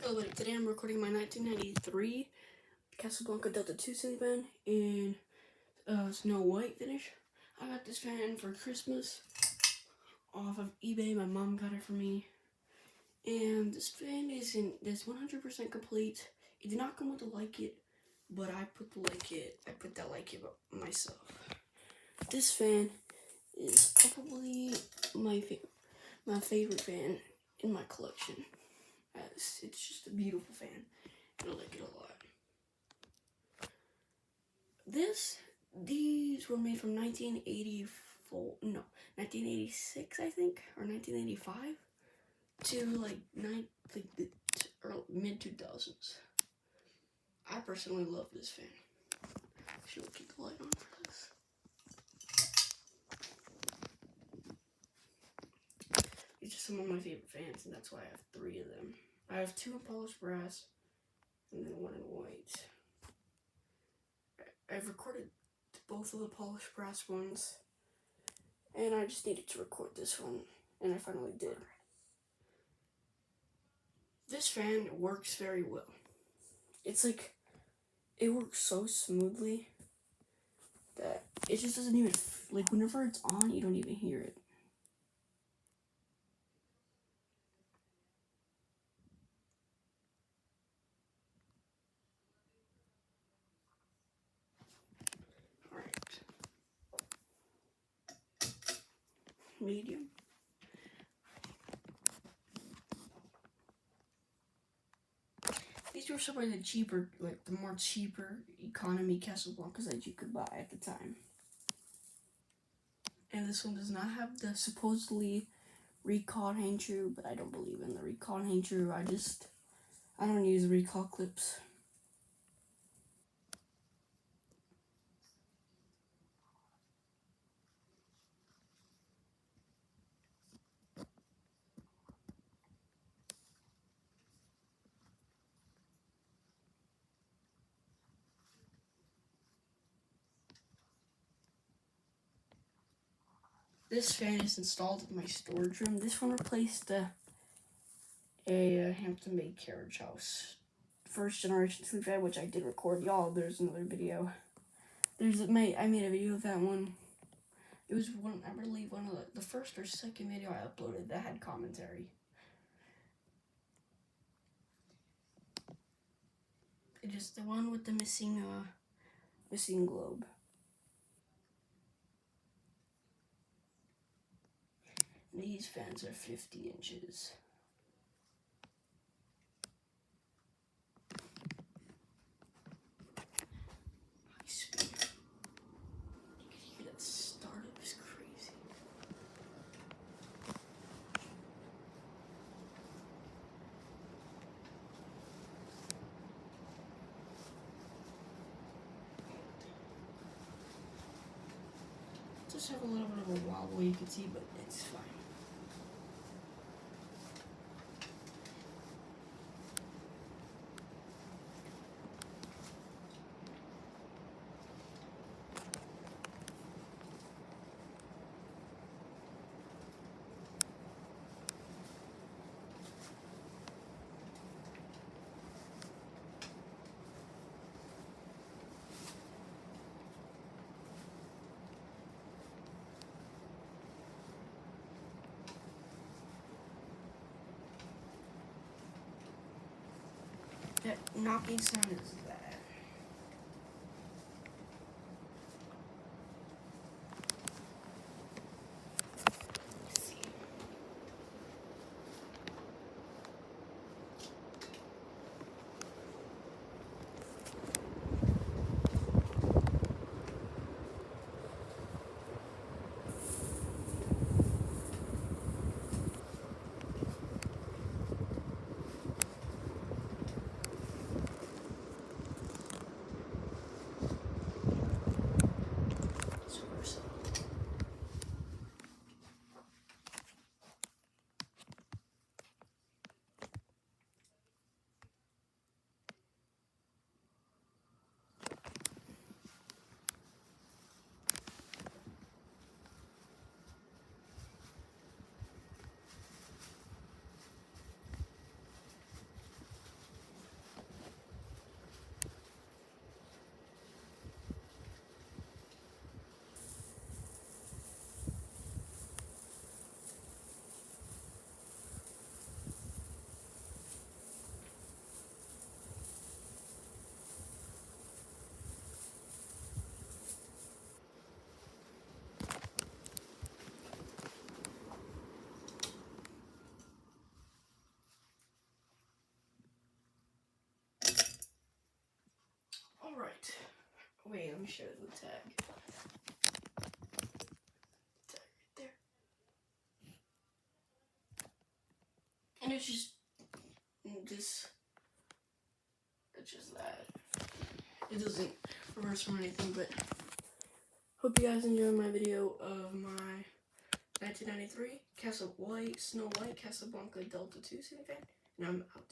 Oh, wait, today I'm recording my 1993 Casablanca Delta 2 ceiling fan in Snow White finish. I got this fan for Christmas off of eBay. My mom got it for me. And this fan is 100% complete. It did not come with a light kit, but I put that light kit myself. This fan is probably my favorite fan in my collection. It's just a beautiful fan. I like it a lot. These were made from 1986, I think, or 1985 to mid 2000s. I personally love this fan. Actually, we'll keep the light on for this. These are some of my favorite fans, and that's why I have 3 of them. I have 2 in polished brass, and then 1 in white. I've recorded both of the polished brass ones, and I just needed to record this one, and I finally did. This fan works very well. It's like, it works so smoothly that it just doesn't even, like, whenever it's on, you don't even hear it. Alright. Medium. These were some of the cheaper, like the more cheaper economy Casablancas that you could buy at the time. And this one does not have the supposedly recall hang true, but I don't believe in the recall hang true. I don't use recall clips. This fan is installed in my storage room. This one replaced a Hampton-made carriage house. First generation ceiling fan, which I did record. Y'all, there's another video. I made a video of that one. It was I believe one of the first or second video I uploaded that had commentary. It is the one with the missing globe. These fans are 50 inches. High speed. You can hear that startup is crazy. Just have a little bit of a wobble, you can see, but it's fine. That knocking sound is bad. Let's see. Wait, let me show you the tag. Tag right there. And it's just that. It doesn't reverse or anything, but hope you guys enjoyed my video of my 1993 Snow White Casablanca Delta 2 ceiling fan, and I'm out.